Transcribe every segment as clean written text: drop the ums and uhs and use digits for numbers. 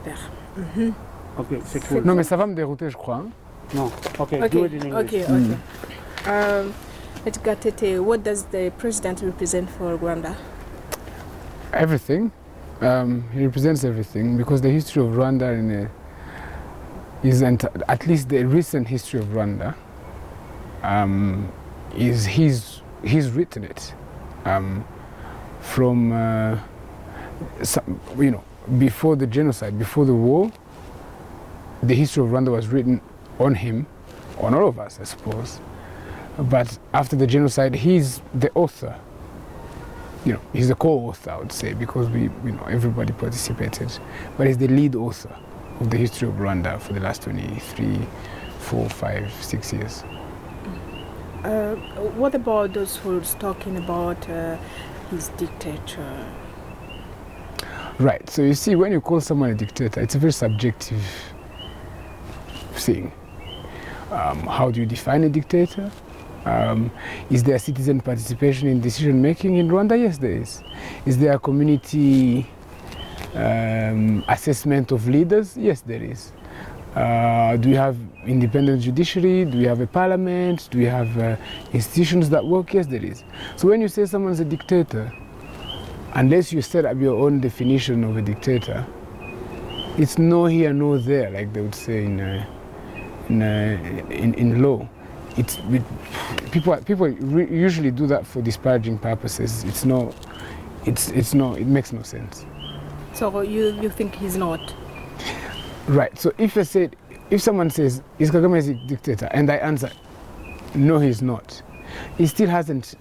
super. Ok, c'est cool. Non, mais ça va me dérouter, je crois. Hein? No, okay, do it in English. Okay. At Gatete, what does the president represent for Rwanda? Everything. He represents everything because the history of Rwanda at least the recent history of Rwanda is he's written it from before the genocide, before the war. The history of Rwanda was written on him, on all of us, I suppose. But after the genocide, he's the author. He's the co-author, I would say, because everybody participated. But he's the lead author of the history of Rwanda for the last 23, 4, 5, 6 years. What about those who's talking about his dictator? Right. So you see, when you call someone a dictator, it's a very subjective thing. How do you define a dictator? Is there citizen participation in decision making in Rwanda? Yes, there is. Is there a community assessment of leaders? Yes, there is. Do we have independent judiciary? Do we have a parliament? Do we have institutions that work? Yes, there is. So when you say someone's a dictator, unless you set up your own definition of a dictator, it's no here, no there, like they would say in law. People usually do that for disparaging purposes. It makes no sense. So you think he's not? Right. So if someone says, is Kagame a dictator? And I answer, no, he's not. He still hasn't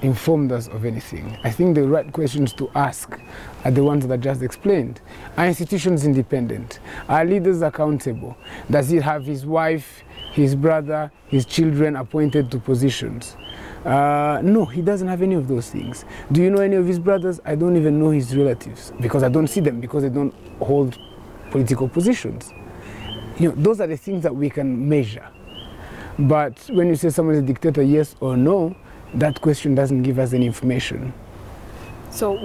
informed us of anything. I think the right questions to ask are the ones that I just explained. Are institutions independent? Are leaders accountable? Does he have his wife, his brother, his children appointed to positions? No, he doesn't have any of those things. Do you know any of his brothers? I don't even know his relatives because I don't see them because they don't hold political positions. Those are the things that we can measure. But when you say someone is a dictator, yes or no, that question doesn't give us any information. So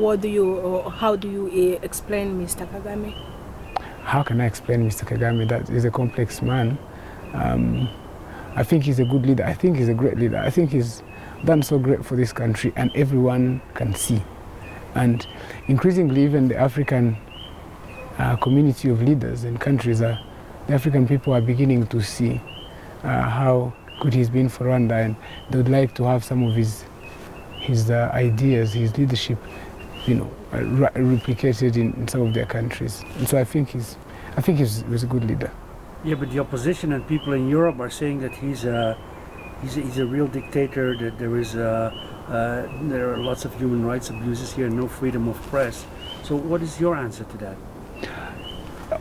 how do you explain Mr. Kagame? How can I explain Mr. Kagame? That is a complex man. I think he's a good leader. I think he's a great leader. I think he's done so great for this country and everyone can see. And increasingly even the African community of leaders and countries, the African people are beginning to see how good he's been for Rwanda, and they would like to have some of his ideas, his leadership, replicated in some of their countries. And so I think he was a good leader. Yeah, but the opposition and people in Europe are saying that he's a real dictator. That there are lots of human rights abuses here, no freedom of press. So what is your answer to that?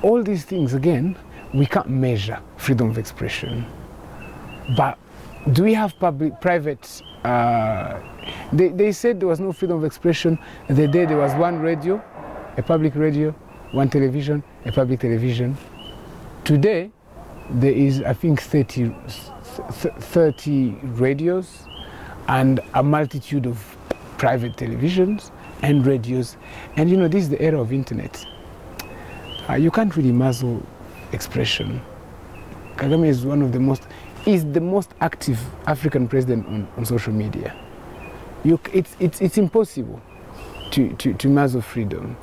All these things, again, we can't measure freedom of expression. But do we have private? They said there was no freedom of expression the day there was one radio, a public radio, one television, a public television. Today, there is, I think, 30 radios and a multitude of private televisions and radios. And this is the era of internet. You can't really muzzle expression. Kagame is the most active African president on social media. It's impossible to muzzle freedom.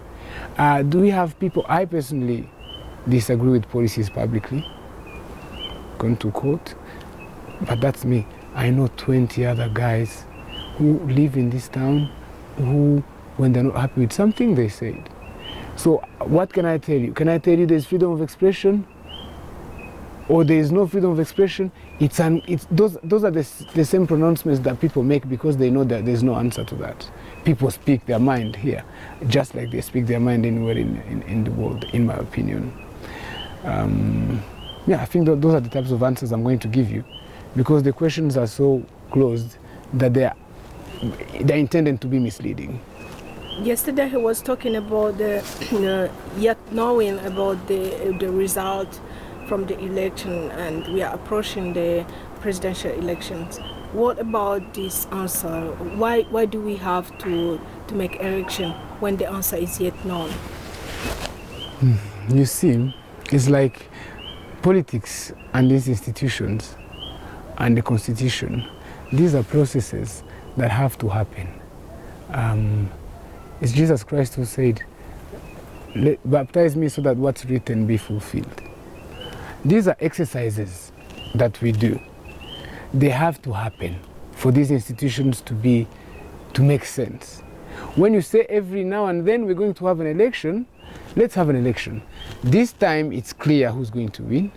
Do we have people? I personally disagree with policies publicly, gone to court, but that's me. I know 20 other guys who live in this town who, when they're not happy with something, they say it. So what can I tell you? Can I tell you there's freedom of expression? Or there is no freedom of expression? Those are the same pronouncements that people make because they know that there's no answer to that. People speak their mind here, just like they speak their mind anywhere in the world, in my opinion. I think those are the types of answers I'm going to give you, because the questions are so closed that they're intended to be misleading. Yesterday he was talking about yet knowing about the result from the election, and we are approaching the presidential elections. What about this answer? Why do we have to make election when the answer is yet known? You see, it's like politics and these institutions and the constitution. These are processes that have to happen. It's Jesus Christ who said, baptize me so that what's written be fulfilled. These are exercises that we do. They have to happen for these institutions to make sense. When you say every now and then we're going to have an election, let's have an election. This time it's clear who's going to win.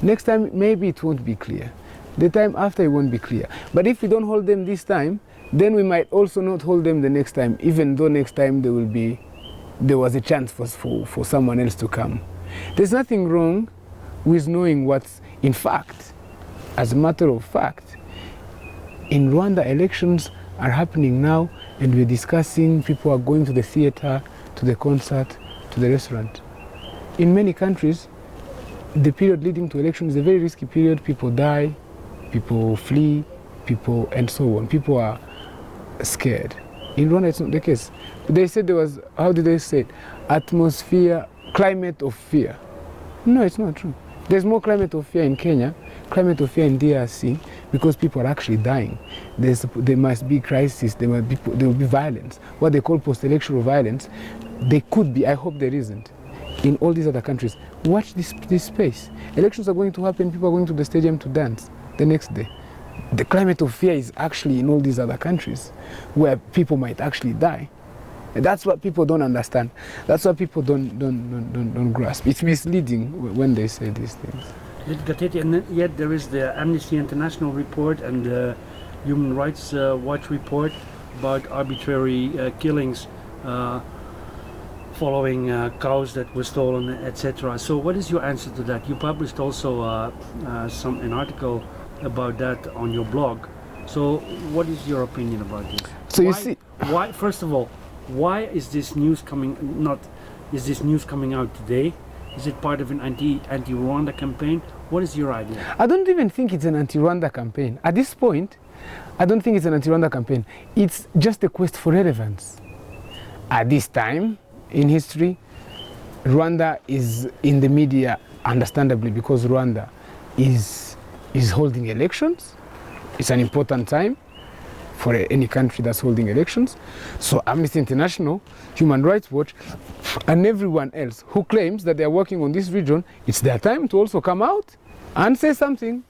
Next time maybe it won't be clear. The time after it won't be clear. But if we don't hold them this time, then we might also not hold them the next time, even though next time there was a chance for someone else to come. There's nothing wrong with knowing what's in fact. As a matter of fact, in Rwanda, elections are happening now, and we're discussing, people are going to the theater, to the concert, to the restaurant. In many countries, the period leading to election is a very risky period. People die, people flee, and so on. People are scared. In Rwanda, it's not the case. They said there was, how did they say it? Climate of fear. No, it's not true. There's more climate of fear in Kenya, climate of fear in DRC, because people are actually dying. There must be crisis, there will be violence. What they call post-electoral violence, they could be, I hope there isn't, in all these other countries. Watch this space. Elections are going to happen, people are going to the stadium to dance the next day. The climate of fear is actually in all these other countries where people might actually die. And that's what people don't understand. That's what people don't grasp. It's misleading when they say these things. And yet there is the Amnesty International report and the Human Rights Watch report about arbitrary killings following cows that were stolen, etc. So what is your answer to that? You published also an article about that on your blog. So what is your opinion about this? So you see, why, first of all, why is this news coming out today? Is it part of an anti-Rwanda campaign? What is your idea? I don't even think it's an anti-Rwanda campaign. At this point, I don't think it's an anti-Rwanda campaign. It's just a quest for relevance. At this time in history, Rwanda is in the media, understandably, because Rwanda is holding elections. It's an important time for any country that's holding elections. So Amnesty International, Human Rights Watch, and everyone else who claims that they're working on this region, it's their time to also come out and say something.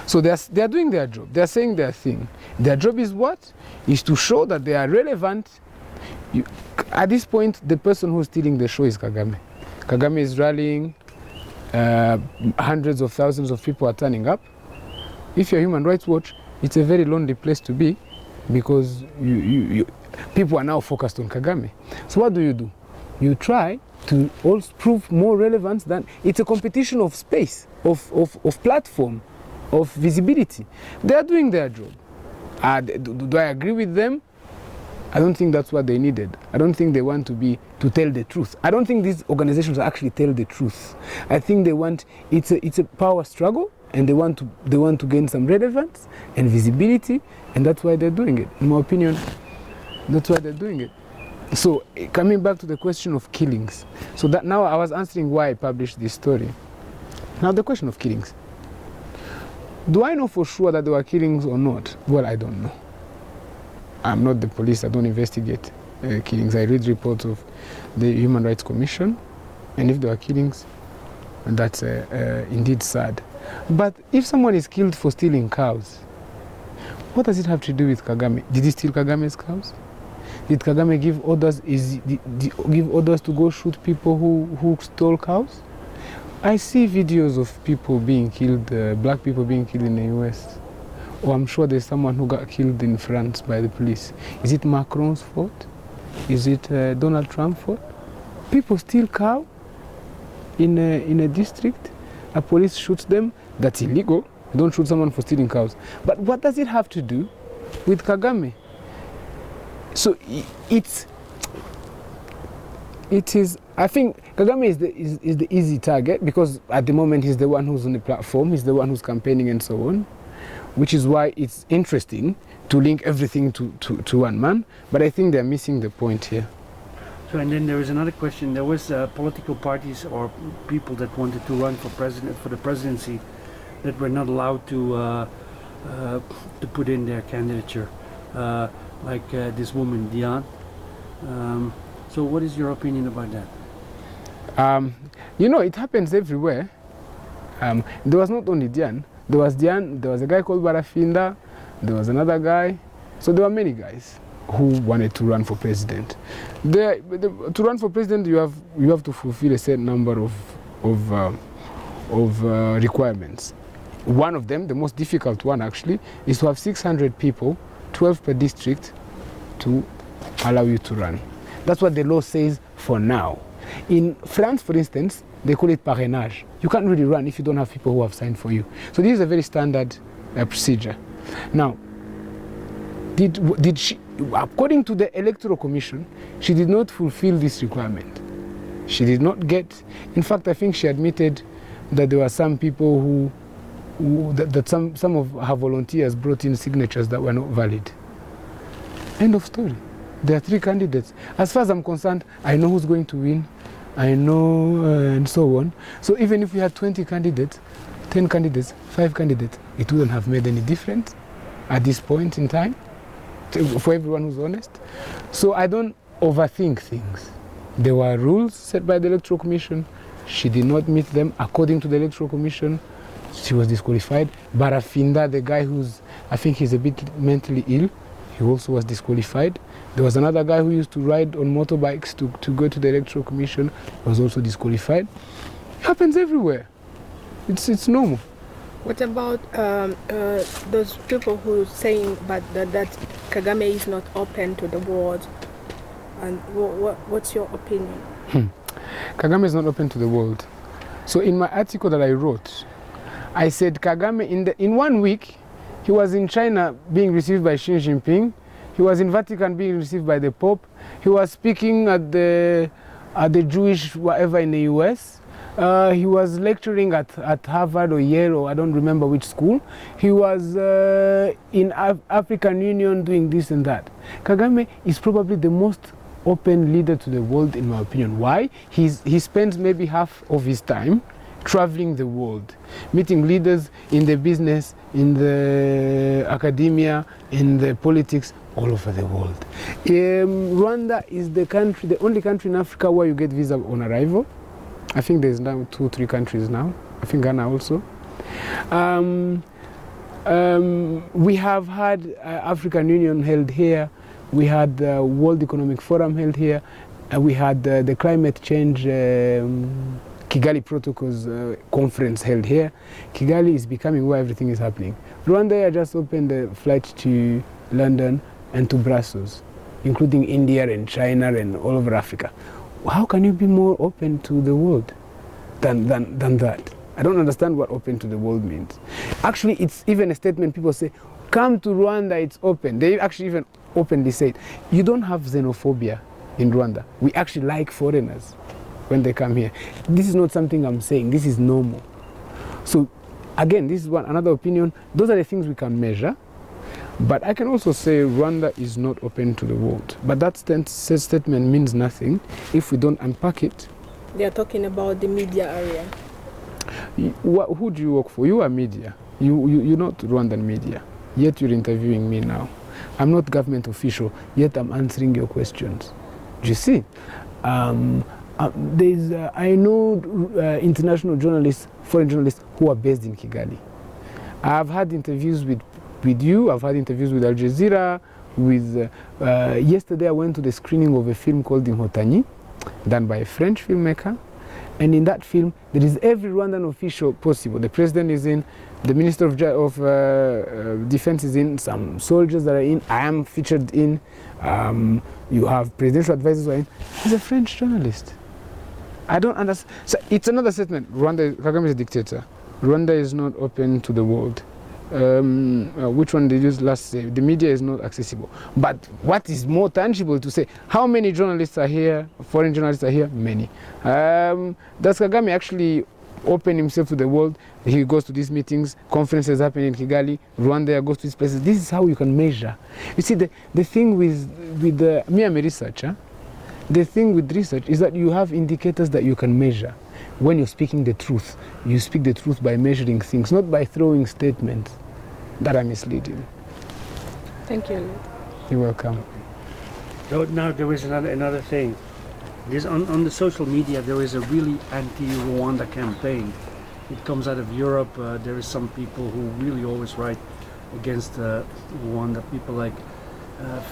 So they're doing their job. They're saying their thing. Their job is what? Is to show that they are relevant. At this point, the person who's stealing the show is Kagame. Kagame is rallying. Hundreds of thousands of people are turning up. If you're Human Rights Watch, it's a very lonely place to be, because people are now focused on Kagame. So what do? You try to also prove more relevance than, it's a competition of space, of platform, of visibility. They are doing their job. Do I agree with them? I don't think that's what they needed. I don't think they want to tell the truth. I don't think these organizations actually tell the truth. I think they want, it's a power struggle, and they want to gain some relevance and visibility, and that's why they're doing it. In my opinion, that's why they're doing it. So coming back to the question of killings, so that now I was answering why I published this story. Now the question of killings. Do I know for sure that there were killings or not? Well, I don't know. I'm not the police, I don't investigate killings. I read reports of the Human Rights Commission, and if there were killings, that's indeed sad. But if someone is killed for stealing cows, what does it have to do with Kagame? Did he steal Kagame's cows? Did Kagame give orders? Give orders to go shoot people who stole cows? I see videos of people being killed, black people being killed in the US. Or I'm sure there's someone who got killed in France by the police. Is it Macron's fault? Is it Donald Trump's fault? People steal cow in a district. A police shoots them. That's illegal. You don't shoot someone for stealing cows. But what does it have to do with Kagame? So it is. I think Kagame is the easy target, because at the moment he's the one who's on the platform. He's the one who's campaigning and so on, which is why it's interesting to link everything to one man. But I think they're missing the point here. So, and then there is another question. There was political parties or people that wanted to run for the presidency that were not allowed to put in their candidature, like this woman Diane. So, what is your opinion about that? You know, it happens everywhere. There was not only Diane. There was Diane. There was a guy called Barafinda. There was another guy. So there were many guys who wanted to run for president. To run for president, you have to fulfill a certain number of requirements. One of them, the most difficult one actually, is to have 600 people, 12 per district, to allow you to run. That's what the law says for now. In France, for instance, they call it parrainage. You can't really run if you don't have people who have signed for you. So this is a very standard procedure. Now, did she, according to the Electoral Commission, she did not fulfill this requirement. She did not get, in fact, I think she admitted that there were some people that some of her volunteers brought in signatures that were not valid. End of story. There are 3 candidates. As far as I'm concerned, I know who's going to win. I know, and so on. So even if we had 20 candidates, 10 candidates, 5 candidates, it wouldn't have made any difference at this point in time, for everyone who's honest. So I don't overthink things. There were rules set by the Electoral Commission. She did not meet them. According to the Electoral Commission, she was disqualified. Barafinda, the guy I think he's a bit mentally ill, he also was disqualified. There was another guy who used to ride on motorbikes to go to the Electoral Commission, was also disqualified. It happens everywhere. It's normal. What about those people who are saying that Kagame is not open to the world? And what's your opinion? Kagame is not open to the world. So in my article that I wrote, I said Kagame, in 1 week, he was in China being received by Xi Jinping. He was in Vatican being received by the Pope. He was speaking at the Jewish whatever in the US. He was lecturing at Harvard or Yale, or I don't remember which school. He was in African Union doing this and that. Kagame is probably the most open leader to the world, in my opinion. Why? He spends maybe half of his time traveling the world, meeting leaders in the business, in the academia, in the politics, all over the world. Rwanda is the only country in Africa where you get visa on arrival. I think there's now 2 or 3 countries now. I think Ghana also. We have had African Union held here. We had the World Economic Forum held here. We had the climate change Kigali Protocols conference held here. Kigali is becoming where everything is happening. Rwanda just opened a flight to London and to Brussels, including India and China and all over Africa. How can you be more open to the world than that? I don't understand what open to the world means. Actually, it's even a statement people say, come to Rwanda, it's open. They actually even openly say it. You don't have xenophobia in Rwanda. We actually like foreigners when they come here. This is not something I'm saying. This is normal. So again, this is another opinion. Those are the things we can measure. But I can also say Rwanda is not open to the world. But that statement means nothing if we don't unpack it. They are talking about the media area. Who do you work for? You are media. You're not Rwandan media. Yet you're interviewing me now. I'm not government official, yet I'm answering your questions. Do you see? I know international journalists, foreign journalists who are based in Kigali. I've had interviews with you, I've had interviews with Al Jazeera, yesterday I went to the screening of a film called Inkotanyi, done by a French filmmaker, and in that film there is every Rwandan official possible. The president is in, the Minister of Defense is in, some soldiers that are in, I am featured in, you have presidential advisors who are in. He's a French journalist. I don't understand. So it's another statement. Kagame is a dictator. Rwanda is not open to the world. Which one did you last say? The media is not accessible. But what is more tangible to say? How many journalists are here? Foreign journalists are here? Many. Does Kagame actually open himself to the world? He goes to these meetings, conferences happen in Kigali, Rwanda goes to these places. This is how you can measure. You see, the thing with me, I'm a researcher. the thing with research is that you have indicators that you can measure. When you're speaking the truth, you speak the truth by measuring things, not by throwing statements that are misleading. Thank you. You're welcome. Now there is another thing. This on the social media there is a really anti-Rwanda campaign. It comes out of Europe. There is some people who really always write against Rwanda. People like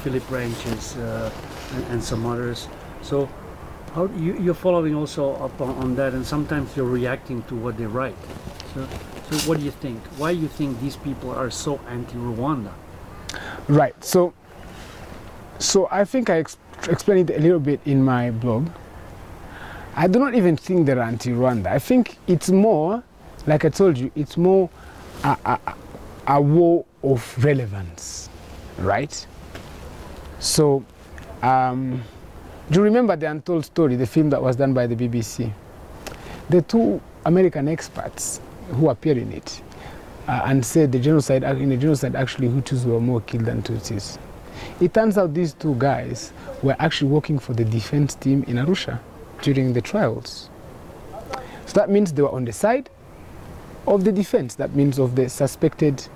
Philip Ranches and some others. So how you're following also up on that, and sometimes you're reacting to what they write. So what do you think? Why do you think these people are so anti-Rwanda? Right. So I think I explained it a little bit in my blog. I do not even think they're anti-Rwanda. I think it's more, like I told you, it's more a war of relevance, right? So, do you remember The Untold Story, the film that was done by the BBC? The two American experts who appeared in it and said in the genocide actually Hutus were more killed than Tutsis. It turns out these two guys were actually working for the defense team in Arusha during the trials. So that means they were on the side of the defense. That means of the suspected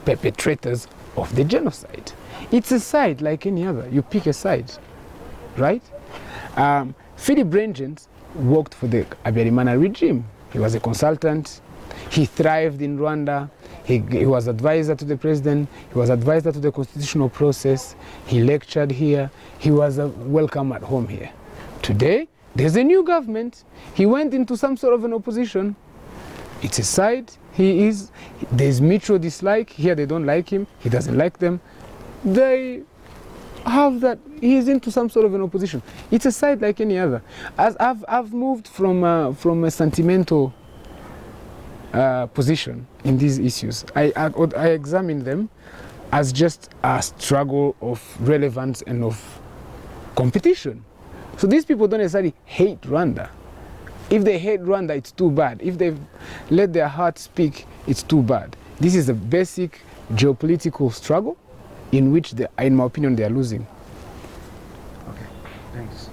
perpetrators of the genocide. It's a side like any other. You pick a side, right? Philip Rangens worked for the Habyarimana regime. He was a consultant. He thrived in Rwanda. He was advisor to the president. He was advisor to the constitutional process. He lectured here. He was welcome at home here. Today, there's a new government. He went into some sort of an opposition. It's a side. There's mutual dislike. Here they don't like him. He doesn't like them. They have that. He's into some sort of an opposition. It's a side like any other. As I've moved from a sentimental position in these issues. I examine them as just a struggle of relevance and of competition. So these people don't necessarily hate Rwanda. If they hate Rwanda, it's too bad. If they let their heart speak, it's too bad. This is a basic geopolitical struggle in which, in my opinion, they are losing. Okay, thanks.